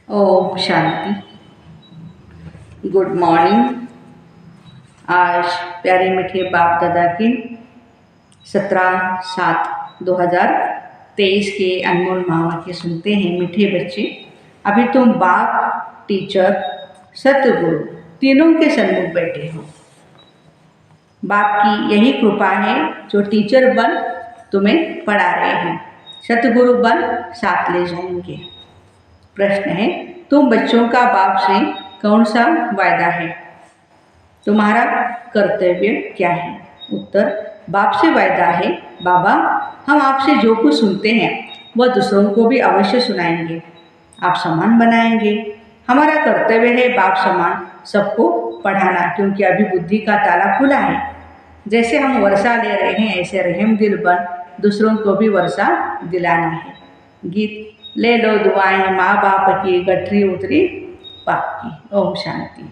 Om Shanti. Good morning. आज प्यारे मीठे बाप दादा के 17/7/2023 के अनमोल महावाक्य सुनते हैं। मीठे बच्चे, अभी तुम बाप, टीचर, सतगुरु तीनों के सन्मुख बैठे हो। बाप की यही कृपा है जो टीचर बन तुम्हें पढ़ा रहे हैं, सतगुरु बन साथ ले जाएंगे। प्रश्न है, तुम बच्चों का बाप से कौन सा वायदा है? तुम्हारा कर्तव्य क्या है? उत्तर, बाप से वायदा है, बाबा हम आपसे जो कुछ सुनते हैं वह दूसरों को भी अवश्य सुनाएंगे, आप समान बनाएंगे। हमारा कर्तव्य है बाप समान सबको पढ़ाना, क्योंकि अभी बुद्धि का ताला खुला है। जैसे हम वर्षा ले रहे हैं, ऐसे रहम दिल बन दूसरों को भी वर्षा दिलाना है। गीत ले लो दुआएं, माँ बाप की गठरी उतरी पाप की। ओम शांति।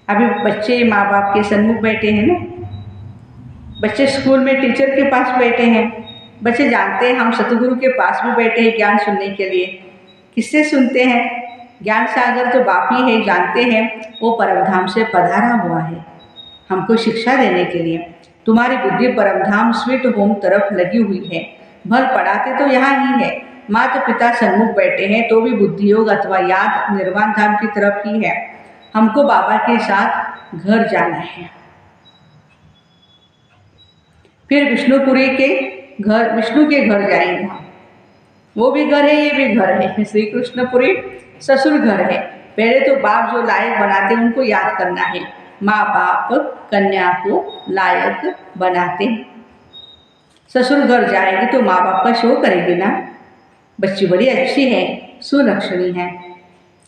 अभी बच्चे माँ बाप के सन्मुख बैठे हैं ना, बच्चे स्कूल में टीचर के पास बैठे हैं। बच्चे जानते हैं हम सतगुरु के पास भी बैठे हैं ज्ञान सुनने के लिए। किससे सुनते हैं? ज्ञान सागर तो बाप ही है, जानते हैं वो परमधाम से पधारा हुआ है हमको शिक्षा देने के लिए। तुम्हारी बुद्धि परमधाम स्वीट होम तरफ लगी हुई है। भल पढ़ाते तो यहाँ ही है, माता पिता सन्मुख बैठे हैं तो भी बुद्धि योग अथवा याद निर्वाण धाम की तरफ ही है। हमको बाबा के साथ घर जाना है। फिर विष्णुपुरी के घर, विष्णु के घर जाएंगे हम। वो भी घर है, ये भी घर है। श्री कृष्णपुरी ससुर घर है। पहले तो बाप जो लायक बनाते हैं उनको याद करना है। माँ बाप कन्या को लायक बनाते। ससुर घर जाएगी तो माँ बाप का शो करेगी ना। बच्ची बड़ी अच्छी है, सुलक्षणी है।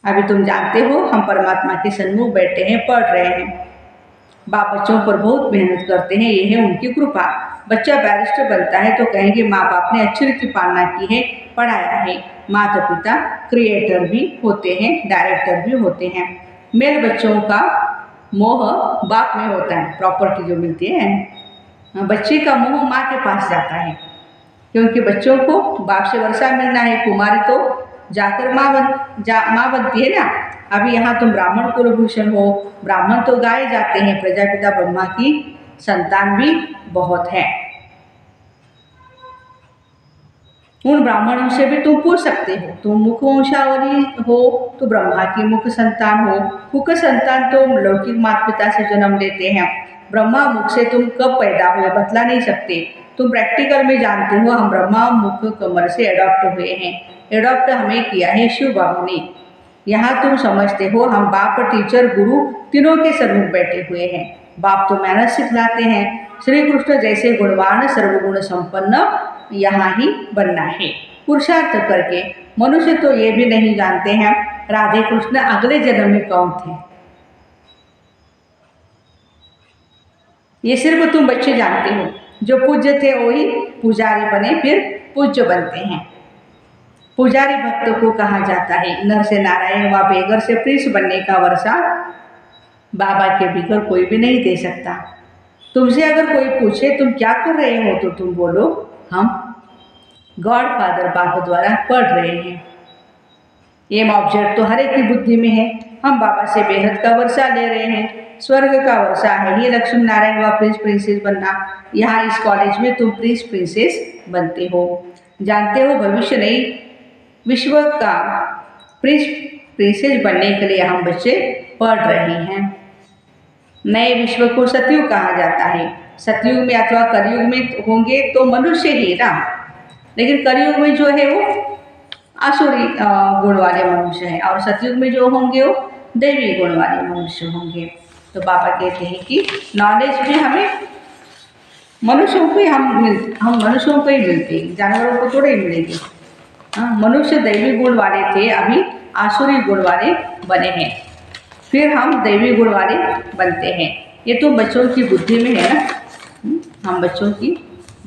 अभी तुम जानते हो हम परमात्मा के सन्मुख बैठे हैं, पढ़ रहे हैं। बाप बच्चों पर बहुत मेहनत करते हैं, ये है उनकी कृपा। बच्चा बैरिस्टर बनता है तो कहेंगे माँ बाप ने अच्छी रीति पालना की है, पढ़ाया है। माता पिता क्रिएटर भी होते हैं, डायरेक्टर भी होते हैं। मेरे बच्चों का मोह बाप में होता है, प्रॉपर्टी जो मिलती है। बच्चे का मोह माँ के पास जाता है, क्योंकि बच्चों को बाप से वर्षा मिलना है। कुमारी तो जाकर माँ बनती है ना। अभी यहाँ तुम ब्राह्मण कुलभूषण हो, ब्राह्मण तो गाए जाते हैं। प्रजापिता ब्रह्मा की संतान भी बहुत है। उन ब्राह्मणों से भी तुम पूछ सकते हो, तुम मुख वंशावली हो तो ब्रह्मा की मुख संतान हो। कुक संतान तो लौकिक माता पिता से जन्म लेते हैं। ब्रह्मा मुख से तुम कब पैदा हुए बतला नहीं सकते। तुम प्रैक्टिकल में जानते हो हम ब्रह्मा मुख कमर से एडॉप्ट हुए हैं। एडॉप्ट हमें किया है शिव बाबू ने। यहाँ तुम समझते हो हम बाप, टीचर, गुरु तीनों के सन्मुख बैठे हुए हैं। बाप तो मेहनत सिखलाते हैं। श्री कृष्ण जैसे गुणवान सर्वगुण संपन्न यहाँ ही बनना है पुरुषार्थ करके। मनुष्य तो ये भी नहीं जानते हैं राधे कृष्ण अगले जन्म में कौन थे। ये सिर्फ तुम बच्चे जानते हो। जो पूज्य थे वही पुजारी बने, फिर पूज्य बनते हैं। पुजारी भक्त को कहा जाता है। नर से नारायण व बेगर से प्रिंस बनने का वर्षा बाबा के बिगर कोई भी नहीं दे सकता। तुमसे अगर कोई पूछे तुम क्या कर रहे हो तो तुम बोलो हम गॉड फादर बाप द्वारा पढ़ रहे हैं। एम ऑब्जेक्ट तो हर एक की बुद्धि में है। हम बाबा से बेहद का वर्षा ले रहे हैं, स्वर्ग का वर्षा है। ये लक्ष्मी नारायण व प्रिंस प्रिंसेस बनना। यहाँ इस कॉलेज में तुम प्रिंस प्रिंसेस बनते हो। जानते हो भविष्य नहीं, विश्व का प्रिंस प्रिंसेस बनने के लिए हम बच्चे पढ़ रहे हैं। नए विश्व को सतयुग कहा जाता है। सतयुग में अथवा कलयुग में होंगे तो मनुष्य ही ना, लेकिन कलयुग में जो है वो आसुरी गुण वाले मनुष्य हैं, और सतयुग में जो होंगे वो दैवी गुण वाले मनुष्य होंगे। तो बाबा कहते हैं कि नॉलेज में हमें मनुष्यों को ही हम मनुष्यों को ही मिलते हैं, जानवरों को थोड़े ही मिलेंगे। मनुष्य दैवी गुण वाले थे, अभी आसुरी गुण वाले बने हैं, फिर हम दैवी गुण वाले बनते हैं। ये तो बच्चों की बुद्धि में है ना, हम बच्चों की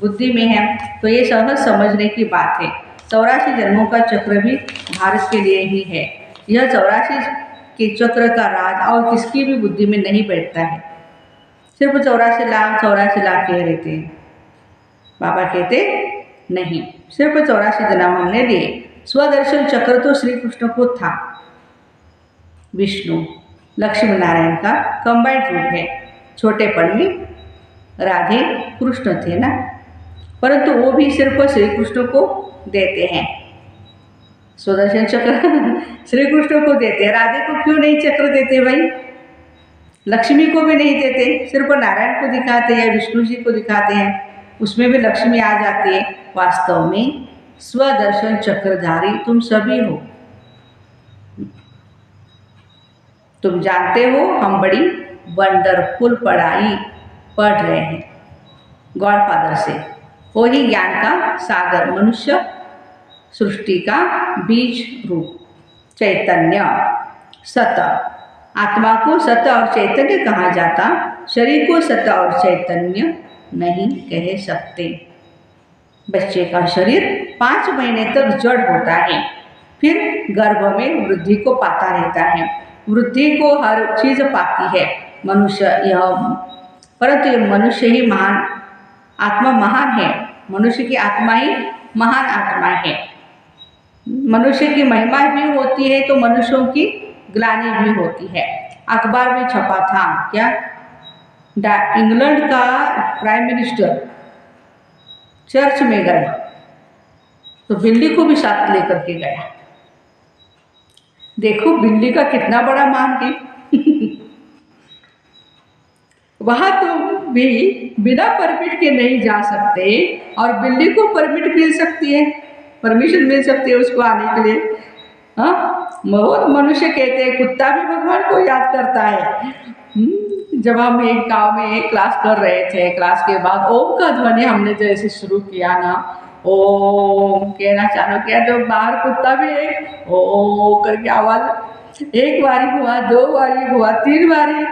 बुद्धि में है, तो ये सहज समझने की बात है। 84 जन्मों का चक्र भी भारत के लिए ही है। यह 84 के चक्र का राज और किसकी भी बुद्धि में नहीं बैठता है। सिर्फ 84 लाख कह रहे थे, बाबा कहते नहीं, सिर्फ 84 जन्म हमने लिए। स्वदर्शन चक्र तो श्री कृष्ण को था। विष्णु लक्ष्मी नारायण का कंबाइंड रूप है। छोटेपन में राधे कृष्ण थे ना, परंतु वो भी सिर्फ श्री कृष्ण को देते हैं। सुदर्शन चक्र श्री कृष्ण को देते हैं, राधे को क्यों नहीं चक्र देते भाई? लक्ष्मी को भी नहीं देते, सिर्फ नारायण को दिखाते हैं, विष्णु जी को दिखाते हैं, उसमें भी लक्ष्मी आ जाती है। वास्तव में स्वदर्शन चक्रधारी तुम सभी हो। तुम जानते हो हम बड़ी वंडरफुल पढ़ाई पढ़ रहे हैं गॉडफादर से। वही ज्ञान का सागर, मनुष्य सृष्टि का बीज रूप, चैतन्य, सत। आत्मा को सत और चैतन्य कहा जाता, शरीर को सत और चैतन्य नहीं कह सकते। बच्चे का शरीर 5 महीने तक जड़ होता है, फिर गर्भ में वृद्धि को पाता रहता है। वृद्धि को हर चीज़ पाती है मनुष्य, परंतु यह मनुष्य ही महान आत्मा महान है। मनुष्य की आत्मा ही महान आत्मा है। मनुष्य की महिमा भी होती है तो मनुष्यों की ग्लानि भी होती है। अखबार में छपा था क्या, इंग्लैंड का प्राइम मिनिस्टर चर्च में गया तो बिल्ली को भी साथ लेकर के गया। देखो बिल्ली का कितना बड़ा मान है। वहां तो भी बिना परमिट के नहीं जा सकते और बिल्ली को परमिट मिल सकती है, परमिशन मिल सकती है उसको आने के लिए। हाँ, बहुत मनुष्य कहते हैं कुत्ता भी भगवान को याद करता है। जब हम एक गांव में एक क्लास कर रहे थे, क्लास के बाद ओम का ध्वनि हमने जैसे शुरू किया ना, ओम कहना चालू किया तो बाहर कुत्ता भी एक ओ करके आवाज, एक बारी हुआ, 2 बारी हुआ, 3 बारी,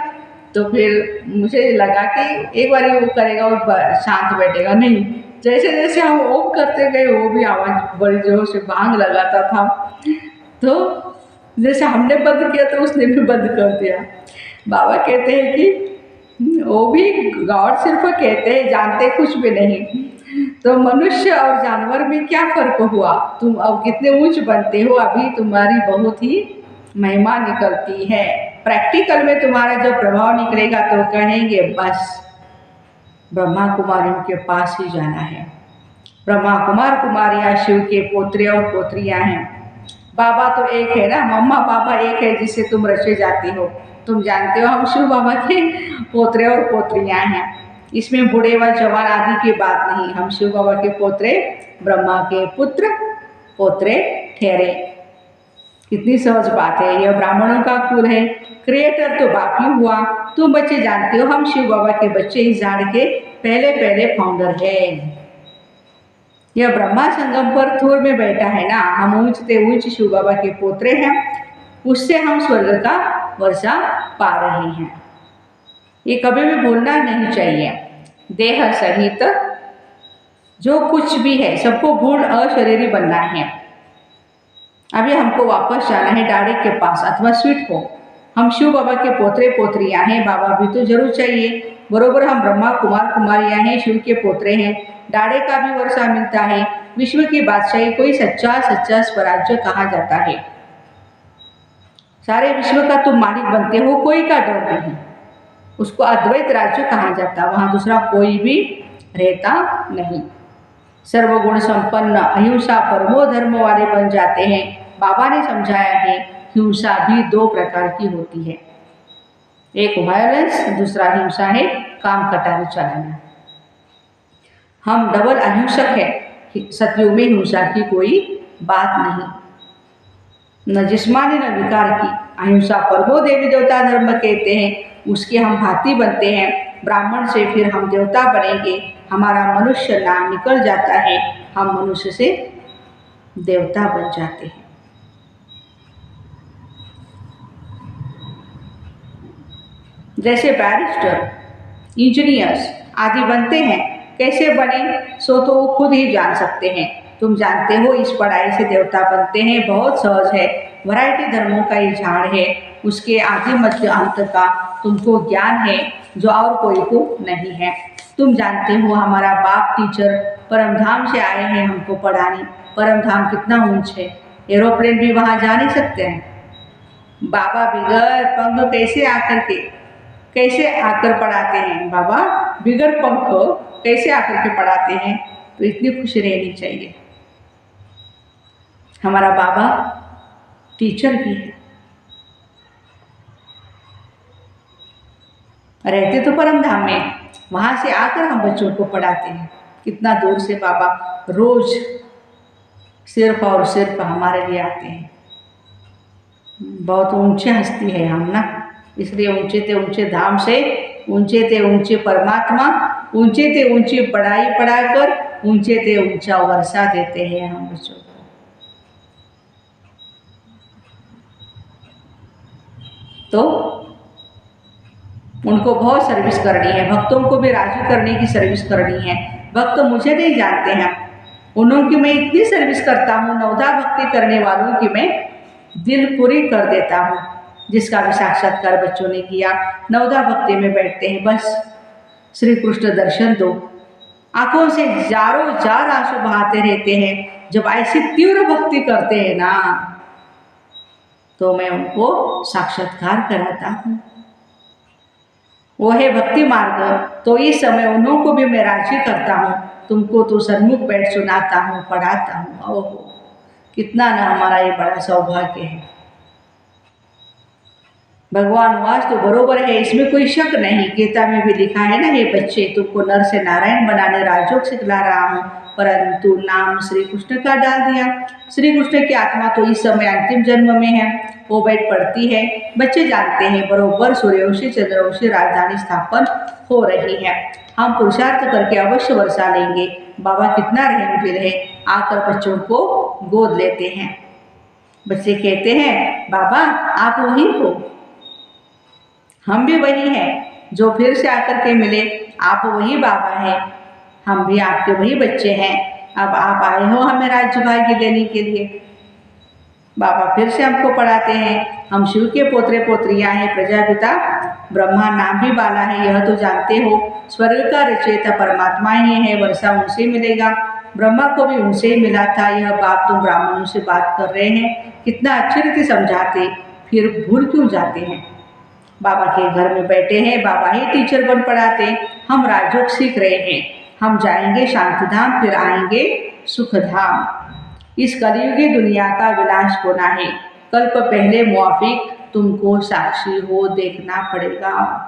तो फिर मुझे लगा कि एक बारी वो करेगा वो शांत बैठेगा, नहीं, जैसे जैसे हम ओम करते गए वो भी आवाज़ बड़ी जोर से बांग लगाता था। तो जैसे हमने बंद किया तो उसने भी बंद कर दिया। बाबा कहते हैं कि वो भी गॉड सिर्फ कहते हैं, जानते कुछ भी नहीं। तो मनुष्य और जानवर में क्या फ़र्क हुआ? तुम अब कितने ऊंच बनते हो, अभी तुम्हारी बहुत ही महिमा निकलती है। प्रैक्टिकल में तुम्हारा जब प्रभाव निकलेगा तो कहेंगे बस ब्रह्मा कुमारियों के पास ही जाना है। ब्रह्मा कुमार कुमारियाँ शिव के पोत्रे और पोत्रियाँ हैं। बाबा तो एक है ना, मम्मा पापा एक है जिससे तुम रचे जाती हो। तुम जानते हो हम शिव बाबा के पोत्रे और पोत्रियाँ हैं। इसमें बूढ़े व जवान आदि की बात नहीं, हम शिव बाबा के पोत्रे, ब्रह्मा के पुत्र पोत्रे ठहरे। कितनी सहज बात है। यह ब्राह्मणों का कुल है, क्रिएटर तो बाप ही हुआ। तुम बच्चे जानते हो हम शिव बाबा के बच्चे इस झाड़ के पहले फाउंडर है। यह ब्रह्मा संगम पर थोर में बैठा है ना, हम ऊंचते ऊंच शिव बाबा के पोत्रे हैं, उससे हम स्वर्ग का वर्षा पा रहे हैं। ये कभी भी भूलना नहीं चाहिए। देह सहित जो कुछ भी है सबको भूल अशरीरी बनना है। अभी हमको वापस जाना है डाड़ी के पास अथवा स्वीट को। हम शिव बाबा के पोत्रे पोत्रियाँ हैं, बाबा भी तो जरूर चाहिए। बरोबर हम ब्रह्मा कुमार कुमारियाँ हैं, शिव के पोत्रे हैं, डाड़े का भी वर्षा मिलता है। विश्व की बादशाही कोई सच्चा स्वराज्य कहा जाता है। सारे विश्व का तुम मालिक बनते हो, कोई का डर नहीं। उसको अद्वैत राज्य कहा जाता, वहाँ दूसरा कोई भी रहता नहीं। सर्वगुण संपन्न अहिंसा परमो धर्म वाले बन जाते हैं। बाबा ने समझाया है हिंसा भी 2 प्रकार की होती है, एक वायलेंस, दूसरा हिंसा है काम कटारू चलाना। हम डबल अहिंसक है। सतयुग में हिंसा की कोई बात नहीं, न जिस्मानी न विकार की। अहिंसा परमो देवी देवता धर्म कहते हैं, उसके हम भांति बनते हैं। ब्राह्मण से फिर हम देवता बनेंगे, हमारा मनुष्य नाम निकल जाता है, हम मनुष्य से देवता बन जाते हैं। जैसे बैरिस्टर, इंजीनियर्स आदि बनते हैं, कैसे बने सो तो वो खुद ही जान सकते हैं। तुम जानते हो इस पढ़ाई से देवता बनते हैं, बहुत सहज है। वैरायटी धर्मों का ये झाड़ है, उसके आदि मध्य अंत का तुमको ज्ञान है जो और कोई को नहीं है। तुम जानते हो हमारा बाप टीचर परमधाम से आए हैं हमको पढ़ाने। परमधाम कितना ऊंच है, एरोप्लेन भी वहाँ जा नहीं सकते हैं। बाबा बिगर पंख कैसे आकर पढ़ाते हैं, बाबा बिगर पंख कैसे आकर के पढ़ाते हैं। तो इतनी खुशी रहनी चाहिए। हमारा बाबा टीचर भी है, रहते तो परम धाम में, वहाँ से आकर हम बच्चों को पढ़ाते हैं। कितना दूर से बाबा रोज सिर्फ और सिर्फ हमारे लिए आते हैं। बहुत ऊंचे हस्ती है हम ना, इसलिए ऊंचे ते ऊंचे धाम से, ऊंचे ते ऊंचे परमात्मा, ऊंचे ते ऊंची पढ़ाई पढ़ाकर ऊंचे ते ऊंचा वर्षा देते हैं हम बच्चों को। तो उनको बहुत सर्विस करनी है, भक्तों को भी राजी करने की सर्विस करनी है। भक्त मुझे नहीं जानते हैं, उन्हों की मैं इतनी सर्विस करता हूँ, नवधा भक्ति करने वालों की मैं दिल पूरी कर देता हूँ। जिसका भी साक्षात्कार बच्चों ने किया, नवधा भक्ति में बैठते हैं, बस श्री कृष्ण दर्शन दो, आंखों से जारों जार आंसू बहाते रहते हैं। जब ऐसी तीव्र भक्ति करते हैं ना, तो मैं उनको साक्षात्कार कराता हूँ। वो है भक्ति मार्ग। तो इस समय उन्हों को भी मैं राजी करता हूँ, तुमको तो सन्मुख बैठ सुनाता हूँ, पढ़ाता हूँ। ओहो, कितना ना हमारा ये बड़ा सौभाग्य है। भगवान वास तो बरोबर है, इसमें कोई शक नहीं। गीता में भी लिखा है ना, हे बच्चे तुमको नर से नारायण बनाने राजयोग सिखला रहा हूँ, परंतु नाम श्री कृष्ण का डाल दिया। श्री कृष्ण की आत्मा तो इस समय अंतिम जन्म में है, वो बैठ पड़ती है। बच्चे जानते हैं बरोबर सूर्यवंशी चंद्रवंशी राजधानी स्थापन हो रही है। हम पुरुषार्थ करके अवश्य वर्षा लेंगे। बाबा कितना रहमदिल है, आकर बच्चों को गोद लेते हैं। बच्चे कहते हैं बाबा आप वही हो, हम भी वही हैं जो फिर से आकर के मिले। आप वही बाबा हैं, हम भी आपके वही बच्चे हैं। अब आप आए हो हमें राज्य भाग्य देने के लिए। बाबा फिर से हमको पढ़ाते हैं, हम शिव के पोतरे पोत्रियाँ हैं, प्रजापिता ब्रह्मा नाम भी बाला है, यह तो जानते हो। स्वर्ग का रचयिता परमात्मा ही है, वर्षा उनसे मिलेगा। ब्रह्मा को भी उनसे ही मिला था। यह बात तुम ब्राह्मणों से बात कर रहे हैं, कितना अच्छी रीति समझाते, फिर भूल क्यों जाते हैं। बाबा के घर में बैठे हैं, बाबा ही टीचर बन पढ़ाते। हम राजयोग सीख रहे हैं, हम जाएंगे शांति धाम, फिर आएंगे सुख धाम। इस कलयुगी दुनिया का विनाश होना है, कल्प पहले मुआफिक तुमको साक्षी हो देखना पड़ेगा।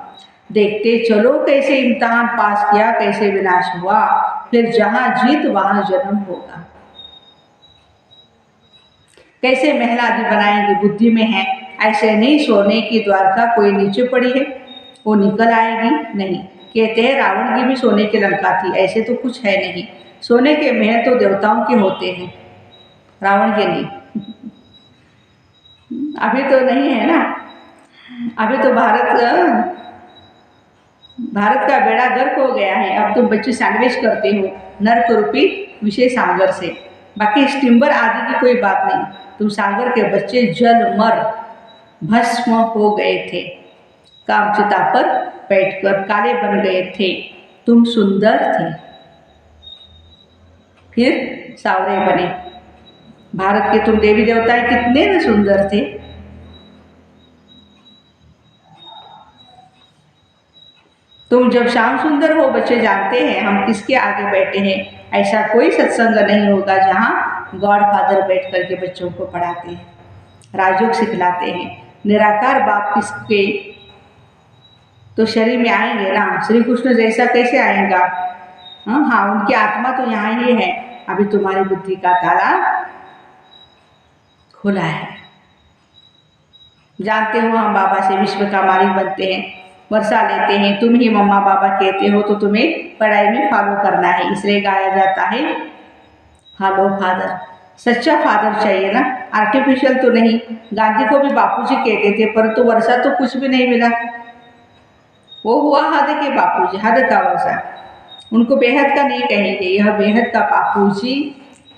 देखते चलो कैसे इम्तिहान पास किया, कैसे विनाश हुआ, फिर जहाँ जीत वहाँ जन्म होगा। कैसे महल आदि बनाएंगे, बुद्धि में है। ऐसे नहीं सोने की द्वारका कोई नीचे पड़ी है, वो निकल आएगी नहीं। कहते हैं रावण की भी सोने की लंका थी, ऐसे तो कुछ है नहीं। सोने के महल तो देवताओं के होते हैं, रावण के नहीं। अभी तो नहीं है ना, अभी तो भारत का बेड़ा गर्क हो गया है। अब तुम बच्चे सैंडविच करते हो नर्क रूपी विषय सागर से, बाकी स्टिम्बर आदि की कोई बात नहीं। तुम सागर के बच्चे जल मर भस्म हो गए थे, कामचिता पर बैठकर काले बन गए थे। तुम सुंदर थे, फिर सावरे बने। भारत के तुम देवी देवता कितने न सुंदर थे। तुम जब श्याम सुंदर हो, बच्चे जानते हैं हम किसके आगे बैठे हैं। ऐसा कोई सत्संग नहीं होगा जहाँ गॉड फादर बैठ करके बच्चों को पढ़ाते हैं, राजयोग सिखलाते हैं। निराकार बाप किसके तो शरीर में आएंगे ना, श्री कृष्ण जैसा कैसे आएगा। हाँ, उनकी आत्मा तो यहाँ ही है। अभी तुम्हारी बुद्धि का ताला खुला है। जानते हो हम बाबा से विश्व का मालिक बनते हैं, वर्षा लेते हैं। तुम ही मम्मा बाबा कहते हो तो तुम्हें पढ़ाई में फॉलो करना है, इसलिए गाया जाता है फॉलो फादर। सच्चा फादर चाहिए ना, आर्टिफिशियल तो नहीं। गांधी को भी बापूजी कहते थे, परंतु वर्षा तो कुछ भी नहीं मिला। वो हुआ हद के बापूजी, हद का वर्षा। उनको बेहद का नहीं कहेंगे, यह बेहद का बापूजी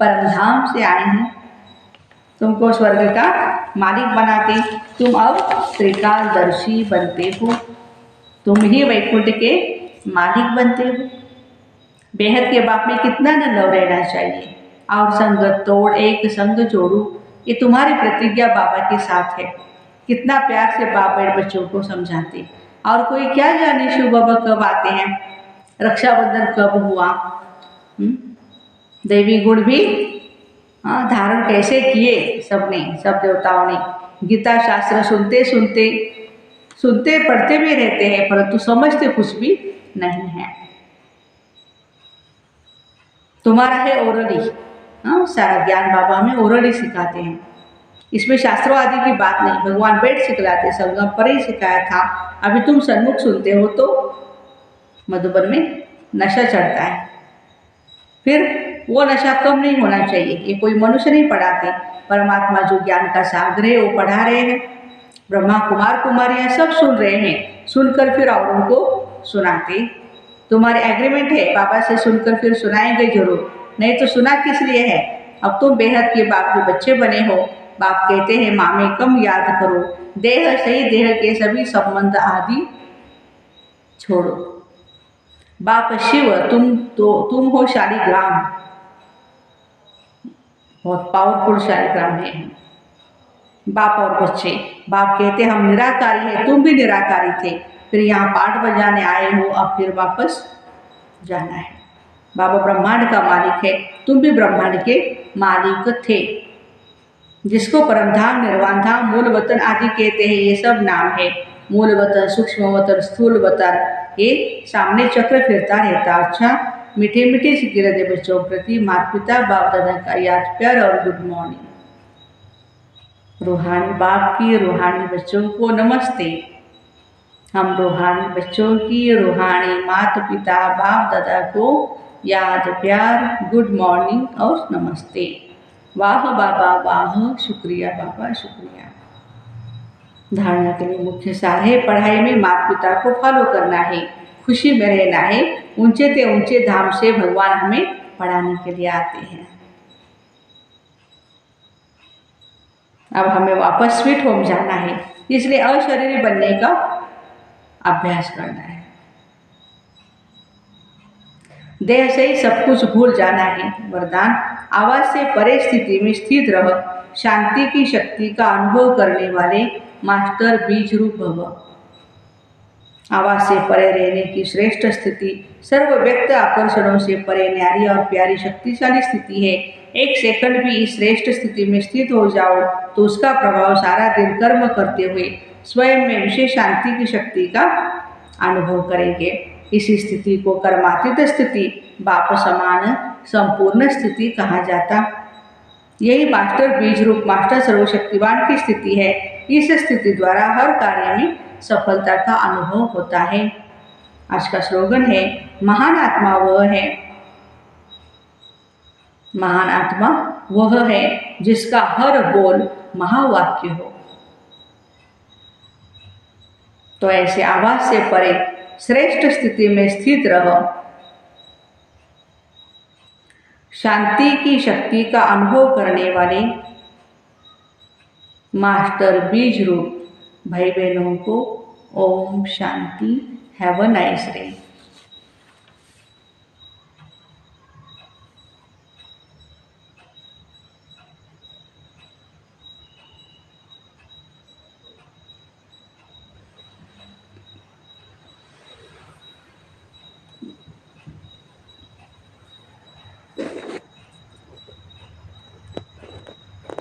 परमधाम से आए हैं, तुमको स्वर्ग का मालिक बनाते। तुम अब त्रिकालदर्शी बनते हो, तुम ही वैकुंठ के मालिक बनते हो। बेहद के बाप में कितना न लव रहना चाहिए। और संग तोड़ एक संग जोड़ू, ये तुम्हारी प्रतिज्ञा बाबा के साथ है। कितना प्यार से बाप बच्चों को समझाते। और कोई क्या जाने शिव बाबा कब आते हैं, रक्षाबंधन कब हुआ, देवी गुण भी धारण कैसे किए सबने, सब देवताओं ने। गीता शास्त्र सुनते सुनते सुनते पढ़ते भी रहते हैं, परंतु समझते कुछ भी नहीं है। तुम्हारा है ओरली, सारा ज्ञान बाबा हमें ओरली सिखाते हैं। इसमें शास्त्रों आदि की बात नहीं, भगवान बैठ सिखलाते, संगम पर ही सिखाया था। अभी तुम सन्मुख सुनते हो तो मधुबन में नशा चढ़ता है। फिर वो नशा कम नहीं होना चाहिए। ये कोई मनुष्य नहीं पढ़ाते, परमात्मा जो ज्ञान का सागर है वो पढ़ा रहे हैं। ब्रह्मा कुमार कुमारियाँ सब सुन रहे हैं, सुनकर फिर औरों को सुनाते। तुम्हारे एग्रीमेंट है, बाबा से सुनकर फिर सुनाएंगे जरूर, नहीं तो सुना किस लिए है। अब तुम बेहद के बाप के बच्चे बने हो। बाप कहते हैं मामे कम याद करो, देह सही देह के सभी संबंध आदि छोड़ो। बाप शिव, तुम हो शालिग्राम, बहुत पावरफुल शालिग्राम है बाप और बच्चे। बाप कहते हम निराकारी है, तुम भी निराकारी थे, फिर यहाँ पाठ बजाने आए हो, अब फिर वापस जाना है। बाबा ब्रह्मांड का मालिक है, तुम भी ब्रह्मांड के मालिक थे। जिसको परमधाम, निर्वाण धाम, मूल वतन आदि कहते हैं, ये सब नाम है। मूल वतन, सूक्ष्म वतन, स्थूल वतन, ये सामने चक्र फिरता रहता। अच्छा, मीठे मीठे से गिरदे बच्चों प्रति माता पिता बाप दादा का याद प्यार और गुड मॉर्निंग। रूहानी बाप की रूहानी बच्चों को नमस्ते। हम रूहानी बच्चों की रूहानी माता पिता बाप दादा को याद प्यार गुड मॉर्निंग और नमस्ते। वाह बाबा वाह, शुक्रिया बाबा शुक्रिया। धारणा के लिए मुख्य सार है, पढ़ाई में माता पिता को फॉलो करना है, खुशी में रहना है। ऊंचे से ऊंचे धाम से भगवान हमें पढ़ाने के लिए आते हैं। अब हमें वापस स्वीट होम जाना है, इसलिए अशरीरी बनने का अभ्यास करना है। देह से ही सब कुछ भूल जाना है। वरदान, आवाज से परे स्थिति में स्थित रह, शांति की शक्ति का अनुभव करने वाले मास्टर बीज रूप भव। आवाज से परे रहने की श्रेष्ठ स्थिति सर्व व्यक्त आकर्षणों से परे न्यारी और प्यारी शक्तिशाली स्थिति है। एक सेकंड भी इस श्रेष्ठ स्थिति में स्थित हो जाओ तो उसका प्रभाव सारा दिन कर्म करते हुए स्वयं में विशेष शांति की शक्ति का अनुभव करेंगे। इसी स्थिति को कर्मातीत स्थिति, बाप समान संपूर्ण स्थिति कहा जाता। यही मास्टर बीज रूप मास्टर सर्वशक्तिवान की स्थिति है। इस स्थिति द्वारा हर कार्य में सफलता का अनुभव होता है। आज का स्लोगन है, महान आत्मा वह है, महान आत्मा वह है जिसका हर बोल महावाक्य हो। तो ऐसे आवाज से परे श्रेष्ठ स्थिति में स्थित रहो, शांति की शक्ति का अनुभव करने वाले मास्टर बीज रूप भाई बहनों को Om Shanti. Have a nice day.